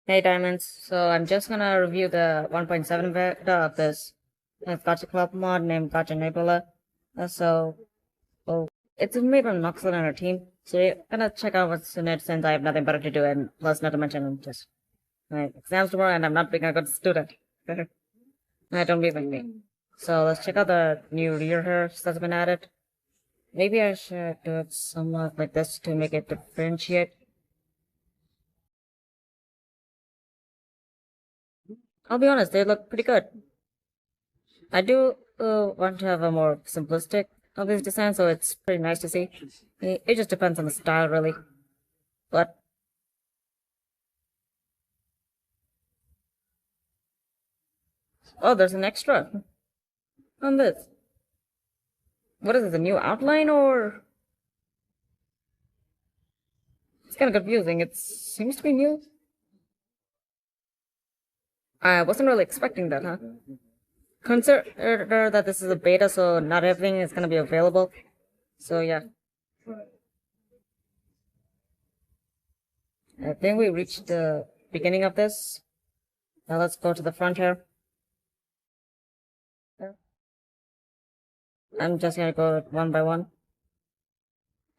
Hey Diamonds, so I'm just gonna review the 1.7 beta of this Gacha Club mod named Gacha Nebula. Well, it's made by Noxel and her team, so you're gonna check out what's in it since I have nothing better to do, and plus not to mention just my exams tomorrow and I'm not being a good student. I don't believe in me. So let's check out the new rear hairs that's been added. Maybe I should do it somewhat like this to make it differentiate. I'll be honest, they look pretty good. I do want to have a more simplistic of this design, so it's pretty nice to see. It just depends on the style, really. But oh, there's an extra on this. What is this? A new outline or? It's kind of confusing. It seems to be new. I wasn't really expecting that, huh? Consider that this is a beta, so not everything is gonna be available. So yeah. I think we reached the beginning of this. Now let's go to the front here. I'm just gonna go one by one.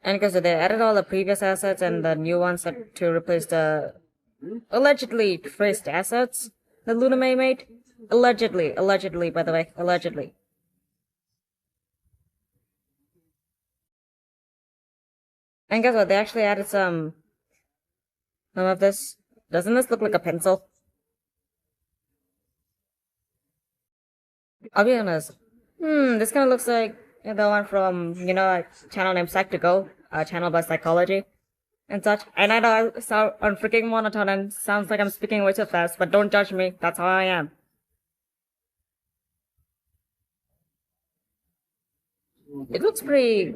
And because they added all the previous assets and the new ones to replace the allegedly traced assets that Luna May made. Allegedly, by the way, allegedly. And guess what? They actually added some of this. Doesn't this look like a pencil? I'll be honest. This kind of looks like the one from, a channel named Psych2Go, a channel by psychology and such. And I know I sound freaking monotone and sounds like I'm speaking way too fast, but don't judge me. That's how I am. It looks really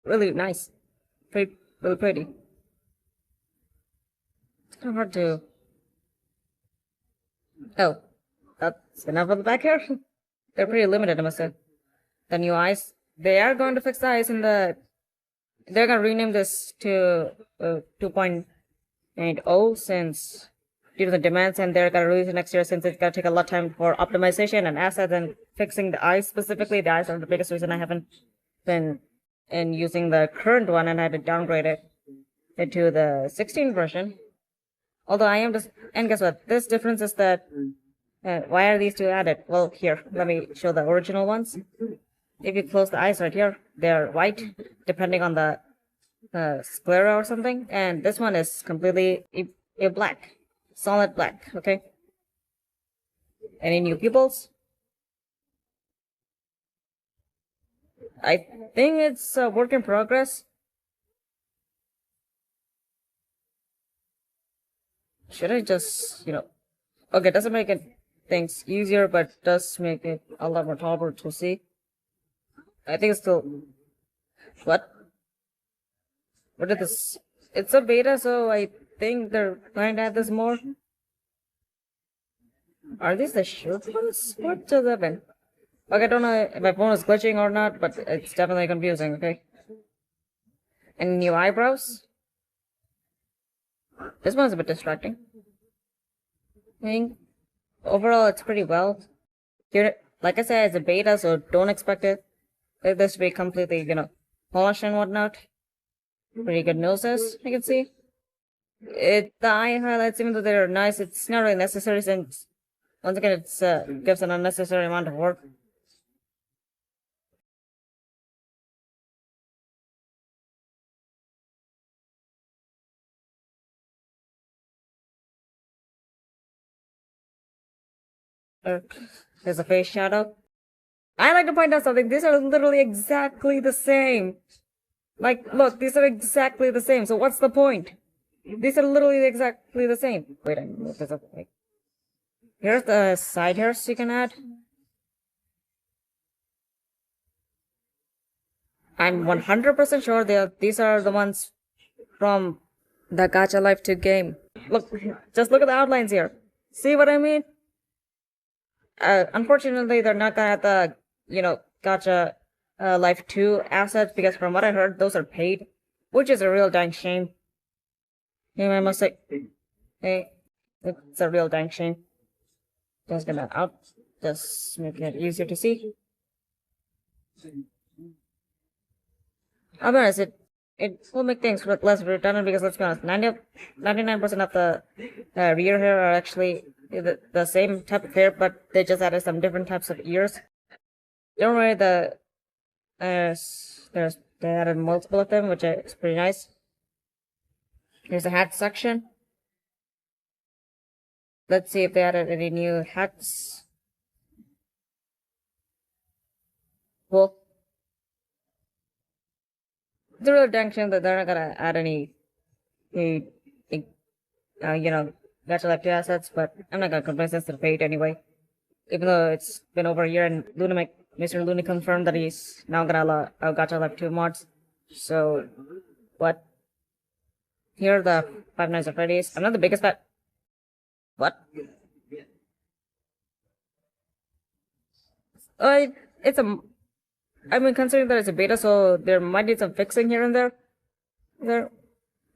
nice. Really pretty. It's kind of hard to... Oh, that's enough of the back here? They're pretty limited, I must say. The new eyes. They are going to fix the eyes in the... They're going to rename this to 2.80 since... due to the demands, and they're going to release it next year since it's going to take a lot of time for optimization and assets and fixing the eyes specifically. The eyes are the biggest reason I haven't been in using the current one, and I had to downgrade it into the 16 version. Although I am just... And guess what? This difference is that... why are these two added? Well, here, let me show the original ones. If you close the eyes right here, they're white, depending on the sclera or something. And this one is completely a black. Solid black, okay? Any new pupils? I think it's a work in progress. Should I just, Okay, it doesn't make things easier, but does make it a lot more tolerable to see. I think it's still... What? What is this? It's a beta, so I think they're going to add this more. Are these the shirt ones? What does that mean? Okay, I don't know if my phone is glitching or not, but it's definitely confusing, okay? Any new eyebrows? This one's a bit distracting. I think overall it's pretty well. Here, like I said, it's a beta, so don't expect this to be completely, polished and whatnot. Pretty good noses, you can see. The eye highlights, even though they're nice, it's not really necessary since, once again, it gives an unnecessary amount of work. There's a face shadow. I like to point out something. These are literally exactly the same. Like, look, these are exactly the same. So what's the point? These are literally exactly the same. Wait, I move this up. Wait. Here's the side hairs you can add. I'm 100% sure these are the ones from the Gacha Life 2 game. Look, just look at the outlines here. See what I mean? Unfortunately, they're not gonna have the, Gacha Life 2 assets because from what I heard, those are paid, which is a real dang shame. I must say, hey, It's a real dang shame. Just get that out. Just make it easier to see. I'll be honest, it will make things less redundant because let's be honest, 99% of the rear hair are actually the same type of hair, but they just added some different types of ears. Don't worry, they added multiple of them, which is pretty nice. Here's a hat section. Let's see if they added any new hats. Cool. It's a real dang shame that they're not gonna add any Gacha Life 2 assets, but I'm not gonna complain since they're paid anyway. Even though it's been over a year and Mr. Looney confirmed that he's now gonna allow Gacha Life 2 mods. So, what? Here are the Five Nights at Freddy's. I'm not the biggest fan. What? It's a. I mean, considering that it's a beta, so there might need some fixing here and there.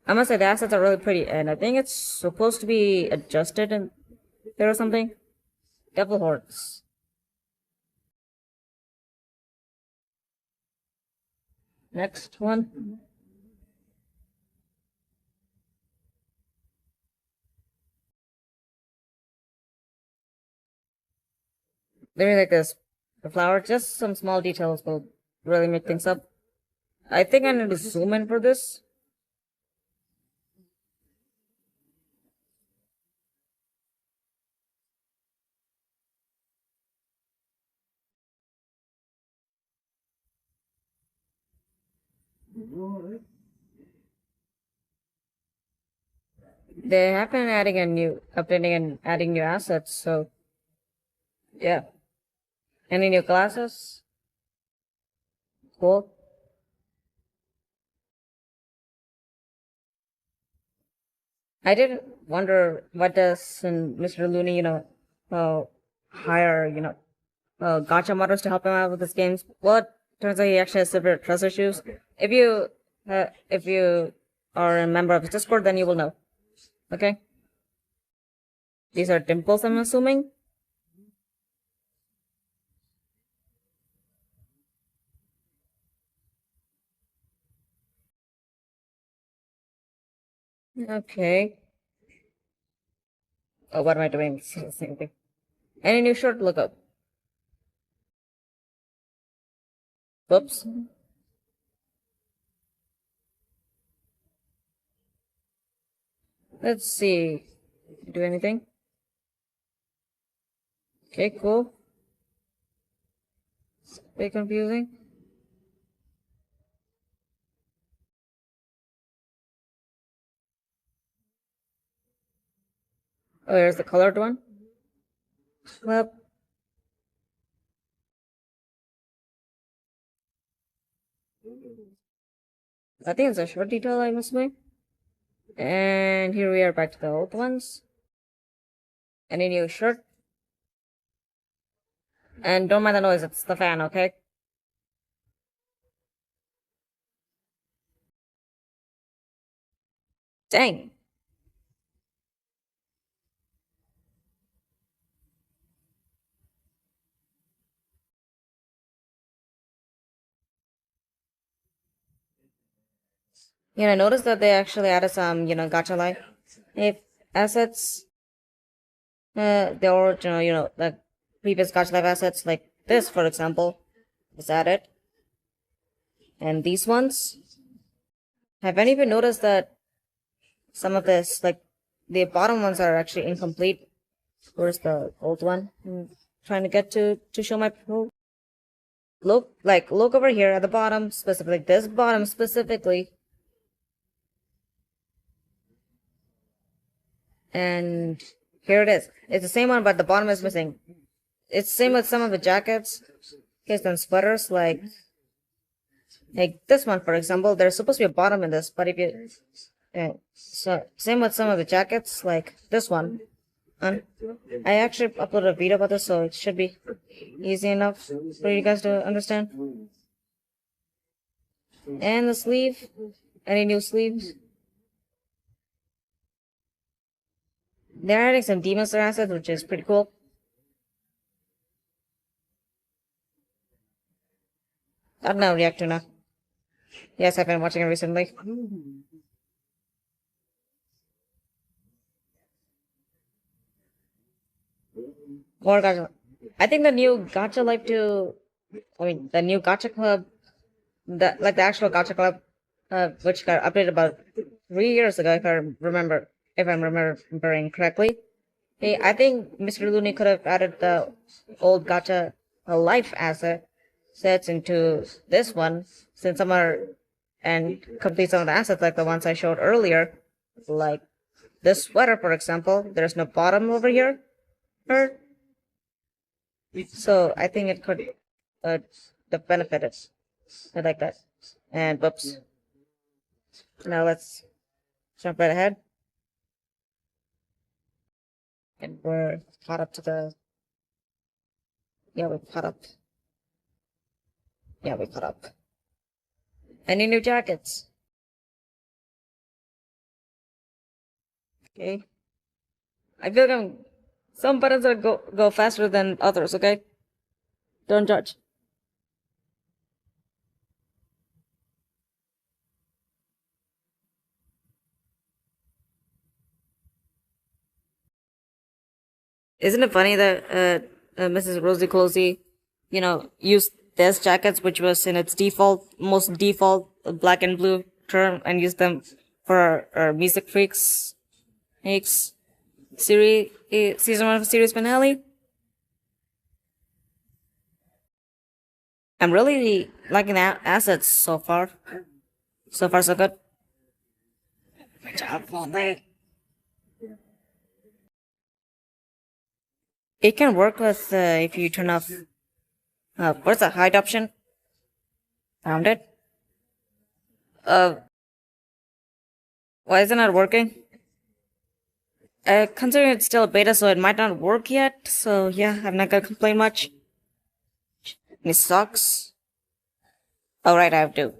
I must say the assets are really pretty, and I think it's supposed to be adjusted in there or something. Devil Hordes. Next one. Very like this. The flower, just some small details will really make things up. I think I need to zoom in for this. They have been updating and adding new assets, so yeah. Any new classes? Cool. I did wonder what does Mr. Looney, hire, gacha modders to help him out with his games. Well, it turns out he actually has severe trust issues. If you are a member of his Discord, then you will know. Okay? These are dimples, I'm assuming. Okay. Oh, what am I doing? It's the same thing. Any new short lookup? Whoops. Let's see. Do anything? Okay, cool. It's a bit confusing. Oh, here's the colored one. Well, I think it's a short detail I must make. And here we are back to the old ones. Any new shirt? And don't mind the noise, it's the fan, okay? Dang. Notice that they actually added some, gacha life. If assets, the original, the previous gacha life assets, like this, for example, is added. And these ones, have any of you noticed that some of this, like, the bottom ones are actually incomplete? Where's the old one? I'm trying to get to show my pro. Look over here at the bottom, specifically, this bottom specifically. And here it is. It's the same one, but the bottom is missing. It's the same with some of the jackets. Okay, some sweaters, like this one, for example. There's supposed to be a bottom in this, but if you... so, same with some of the jackets, like this one. I actually uploaded a video about this, so it should be easy enough for you guys to understand. And the sleeve. Any new sleeves? They're adding some Demon Slayer assets, which is pretty cool. I don't know, react to now. Yes, I've been watching it recently. More gacha. I think the new gacha like to. I mean, the new gacha club, the actual gacha club, which got updated about 3 years ago, if I'm remembering correctly. Hey, I think Mr. Looney could have added the old gacha life asset sets into this one, since some are and complete some of the assets like the ones I showed earlier, like this sweater, for example. There's no bottom over here, or so I think it could the benefit is I like that. And whoops. Now let's jump right ahead. And we're caught up to the yeah, we're caught up. Yeah, we caught up. Any new jackets? Okay. I feel like some buttons are go faster than others, okay? Don't judge. Isn't it funny that Mrs. Rosie Closey, used this jackets, which was in its most default black and blue term, and used them for our Music Freaks X series, season 1 of series finale? I'm really liking the assets so far. So far, so good. Good job, Fonley. It can work with if you turn off. What's the hide option? Found it. Uh, why isn't it working? Considering it's still a beta, so it might not work yet. So yeah, I'm not gonna complain much. It sucks. Oh right, I have to.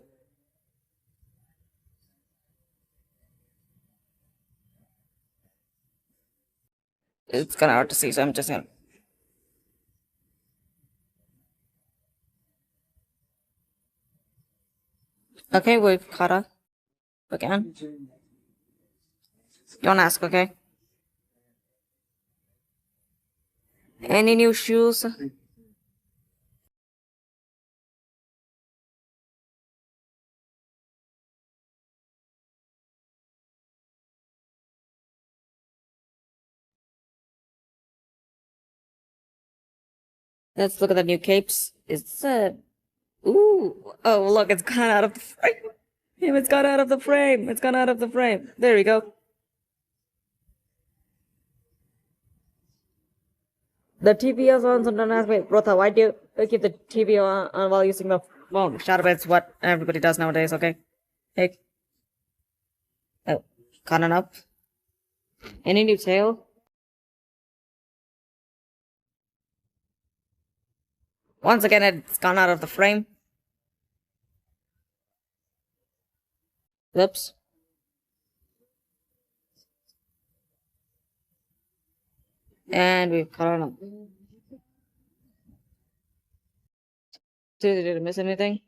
It's kinda hard to see, so I'm just gonna. Okay, we've caught up again. Don't ask, okay? Any new shoes? Let's look at the new capes. It's ooh, oh look, it's gone out of the frame. It's gone out of the frame. It's gone out of the frame. There we go. The TV is on, so don't ask me, Rotha, why do you keep the TV on while using the phone? Shut up, it's what everybody does nowadays, okay? Hey. Oh, caught up. Any new tail? Once again, it's gone out of the frame. Whoops. And we've caught up. Did I miss anything?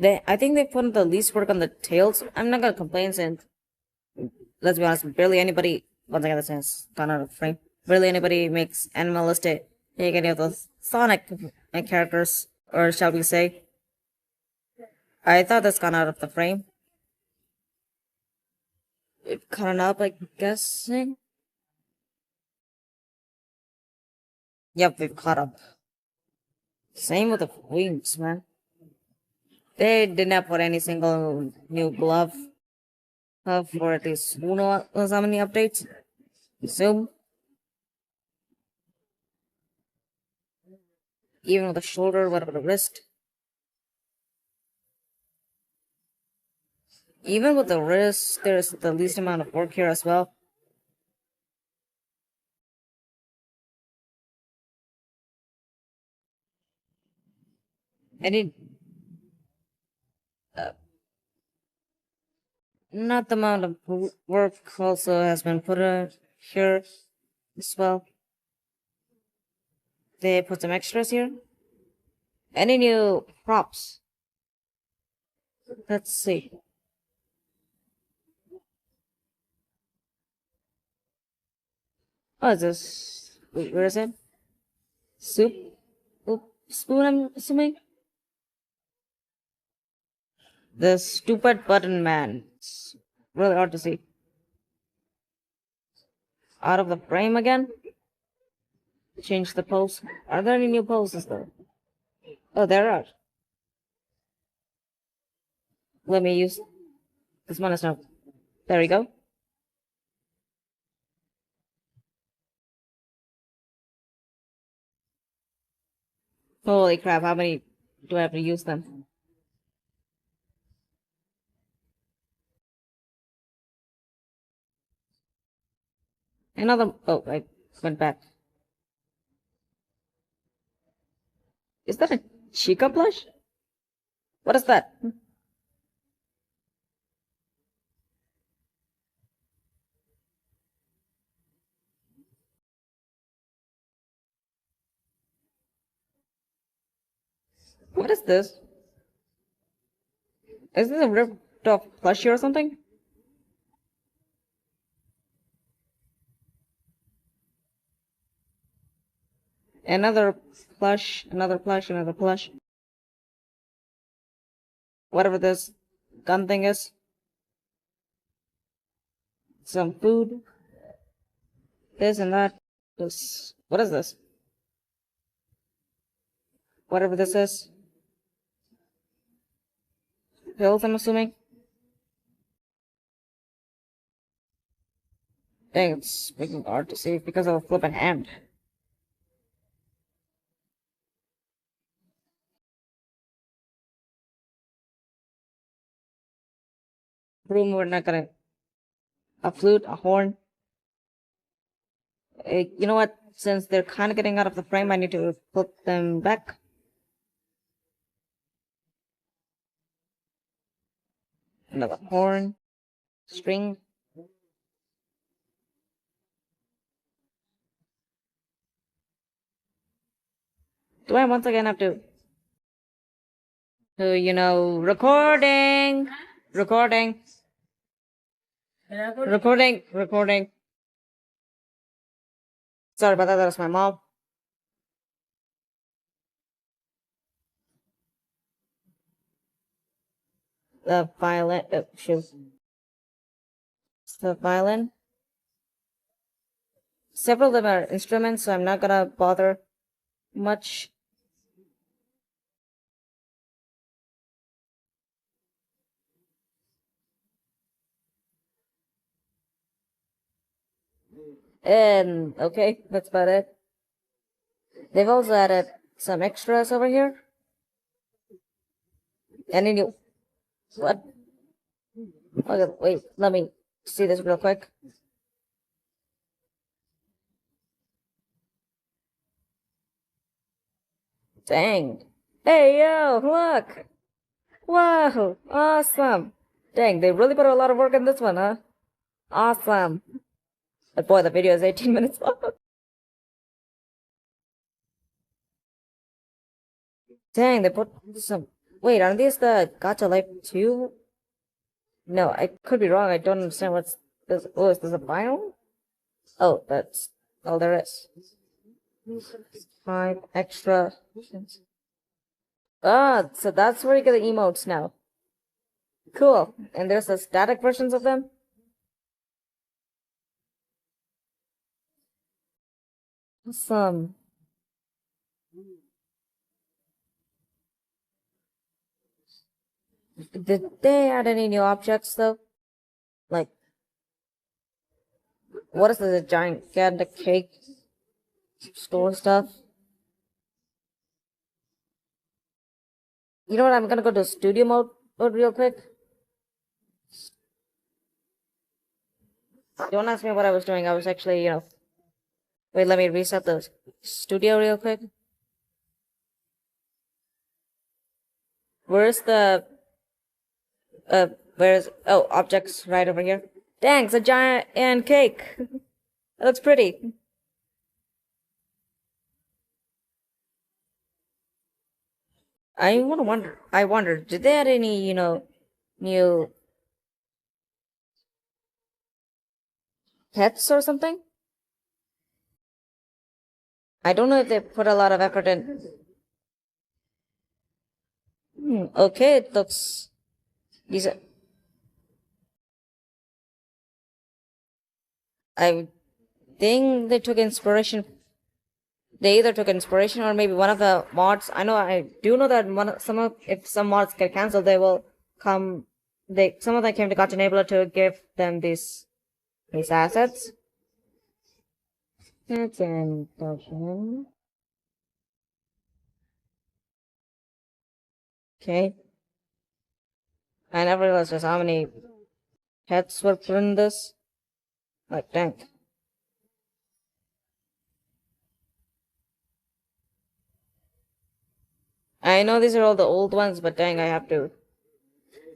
I think they put in the least work on the tails. I'm not gonna complain since, let's be honest, barely anybody, once again, that's gone out of frame. Barely anybody makes animalistic, take any of those Sonic characters, or shall we say. I thought that's gone out of the frame. We've caught up, I'm guessing. Yep, we've caught up. Same with the wings, man. They did not put any single new glove for at least who knows how many updates. Zoom. Even with the shoulder, what about the wrist? Even with the wrist, there's the least amount of work here as well. Any not the amount of work also has been put here as well. They put some extras here. Any new props? Let's see. Oh, is this? Wait, where is it? Soup? Oop, spoon, I'm assuming? The stupid button man. It's really hard to see. Out of the frame again? Change the pose. Are there any new poses though? Oh, there are. Let me use this one as now. There we go. Holy crap, how many do I have to use them? Another. Oh, I went back. Is that a Chica blush? What is that? What is this? Is this a ripped off plushie or something? Another plush, another plush, another plush. Whatever this gun thing is. Some food. This and that. This. What is this? Whatever this is. Pills, I'm assuming. Dang, it's making it hard to see because of the flipping hand. Room, we're not gonna. A flute, a horn. You know what? Since they're kind of getting out of the frame, I need to put them back. Another horn. String. Do I once again have to, recording, recording, recording, recording. Sorry about that. That was my mom. The violin. Oh, shoot. It's the violin. Several of them are instruments, so I'm not gonna bother much. And okay, that's about it. They've also added some extras over here. Any new? What? Okay, wait, let me see this real quick. Dang. Hey, yo, look! Wow, awesome! Dang, they really put a lot of work in this one, huh? Awesome. But boy, the video is 18 minutes long. Dang, they put some. Wait, aren't these the Gacha Life 2? No, I could be wrong. I don't understand what's this. Oh, is this a vinyl? Oh, that's all there is. 5 extra. Ah, so that's where you get the emotes now. Cool. And there's the static versions of them? Awesome. Did they add any new objects though? Like, what is this, a gigantic cake store stuff? You know what? I'm gonna go to studio mode real quick. Don't ask me what I was doing. I was actually, Wait, let me reset the studio real quick. Where's the Where's, oh, objects right over here. Dang, it's a giant and cake. It looks pretty. I wonder, did they add any, new pets or something? I don't know if they put a lot of effort in. Okay, it looks decent. I think they took inspiration. They either took inspiration or maybe one of the mods. I do know that if some mods get cancelled, they will come. Some of them came to Gacha Nebula to give them these assets. That's an introduction. Okay. I never realized just how many pets were put in this. Like, dang. I know these are all the old ones, but dang, I have to.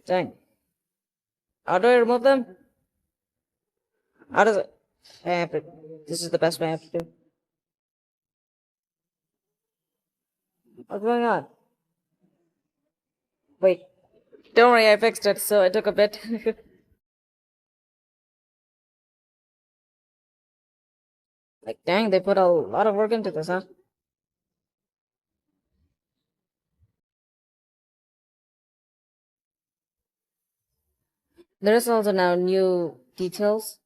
Dang. How do I remove them? How does it? I have to. This is the best way I have to do. What's going on? Wait. Don't worry, I fixed it, so it took a bit. Like, dang, they put a lot of work into this, huh? There's also now new details,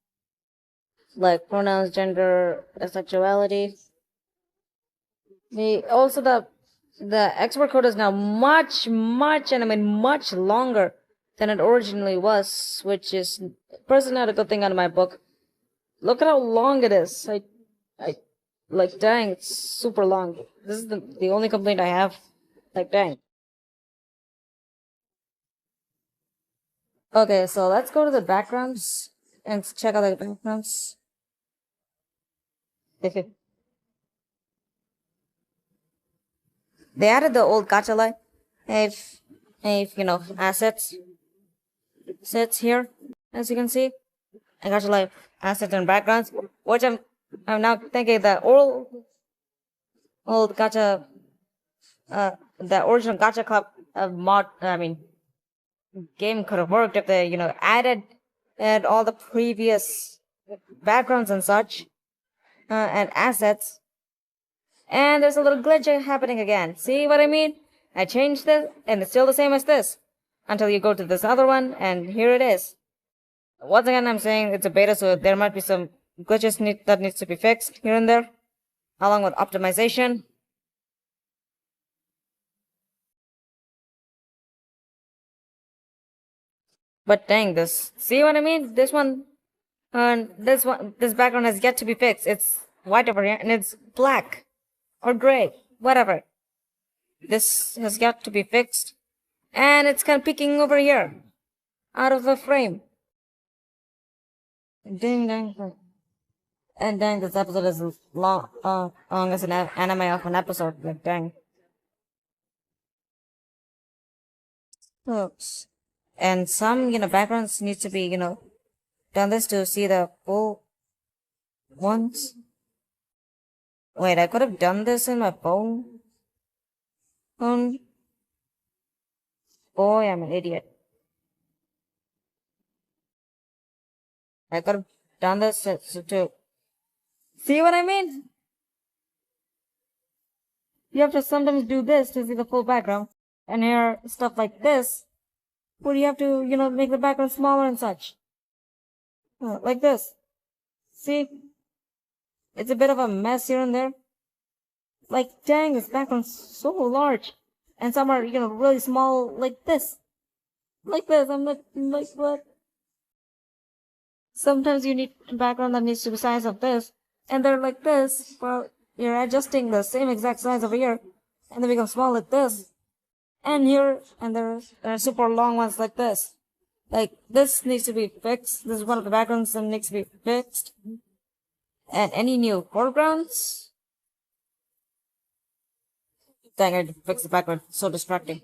like pronouns, gender, sexuality. The export code is now much, and I mean much longer than it originally was, which is personally not a good thing out of my book. Look at how long it is. I like, dang, it's super long. This is the only complaint I have. Like, dang. Okay, so let's go to the backgrounds and check out the backgrounds. They added the old gacha light. If assets sets here, as you can see. I gacha light assets and backgrounds, which I'm now thinking that old gacha the original gacha club game could have worked if they added all the previous backgrounds and such and assets. And there's a little glitch happening again. See what I mean? I changed this, and it's still the same as this. Until you go to this other one, and here it is. Once again, I'm saying it's a beta, so there might be some glitches that needs to be fixed here and there, along with optimization. But dang, see what I mean? This background has yet to be fixed. It's white over here, and it's black. Or gray, whatever. This has got to be fixed. And it's kind of peeking over here. Out of the frame. Ding dang. And dang, this episode is long as an anime of an episode. Like, dang. Oops. And some, backgrounds need to be, done this to see the full ones. Wait, I could have done this in my phone. Boy, I'm an idiot. I could have done this to see what I mean? You have to sometimes do this to see the full background. And here, stuff like this, where you have to, make the background smaller and such. Like this. See? It's a bit of a mess here and there. Like, dang, this background's so large. And some are, really small, like this. Like this. I'm like, what? Sometimes you need a background that needs to be size of this. And they're like this. Well, you're adjusting the same exact size over here. And they become small like this. And here, and there are super long ones like this. Like, this needs to be fixed. This is one of the backgrounds that needs to be fixed. And any new foregrounds? Dang, I had to fix the background. So distracting.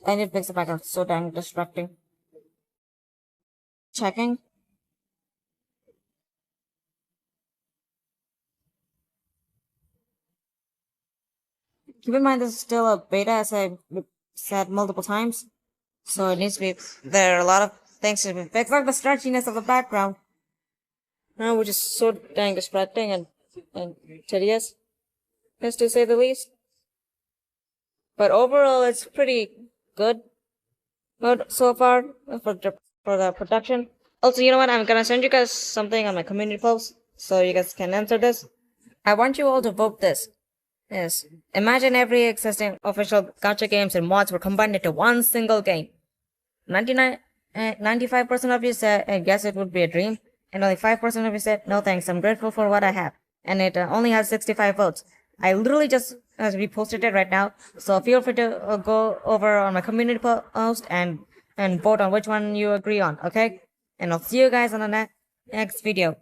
I need to fix the background. It's so dang distracting. Checking. Keep in mind this is still a beta, as I said multiple times. So it needs to be, there are a lot of things to be fixed, like the stretchiness of the background. Which is so dang distracting and tedious, is to say the least. But overall, it's pretty good so far for the production. Also, you know what? I'm gonna send you guys something on my community post so you guys can answer this. I want you all to vote this. Yes. Imagine every existing official gacha games and mods were combined into one single game. 95% of you said, yes, it would be a dream. And only 5% of you said, no thanks, I'm grateful for what I have. And it only has 65 votes. I literally just reposted it right now. So feel free to go over on my community post and vote on which one you agree on, okay? And I'll see you guys on the next video.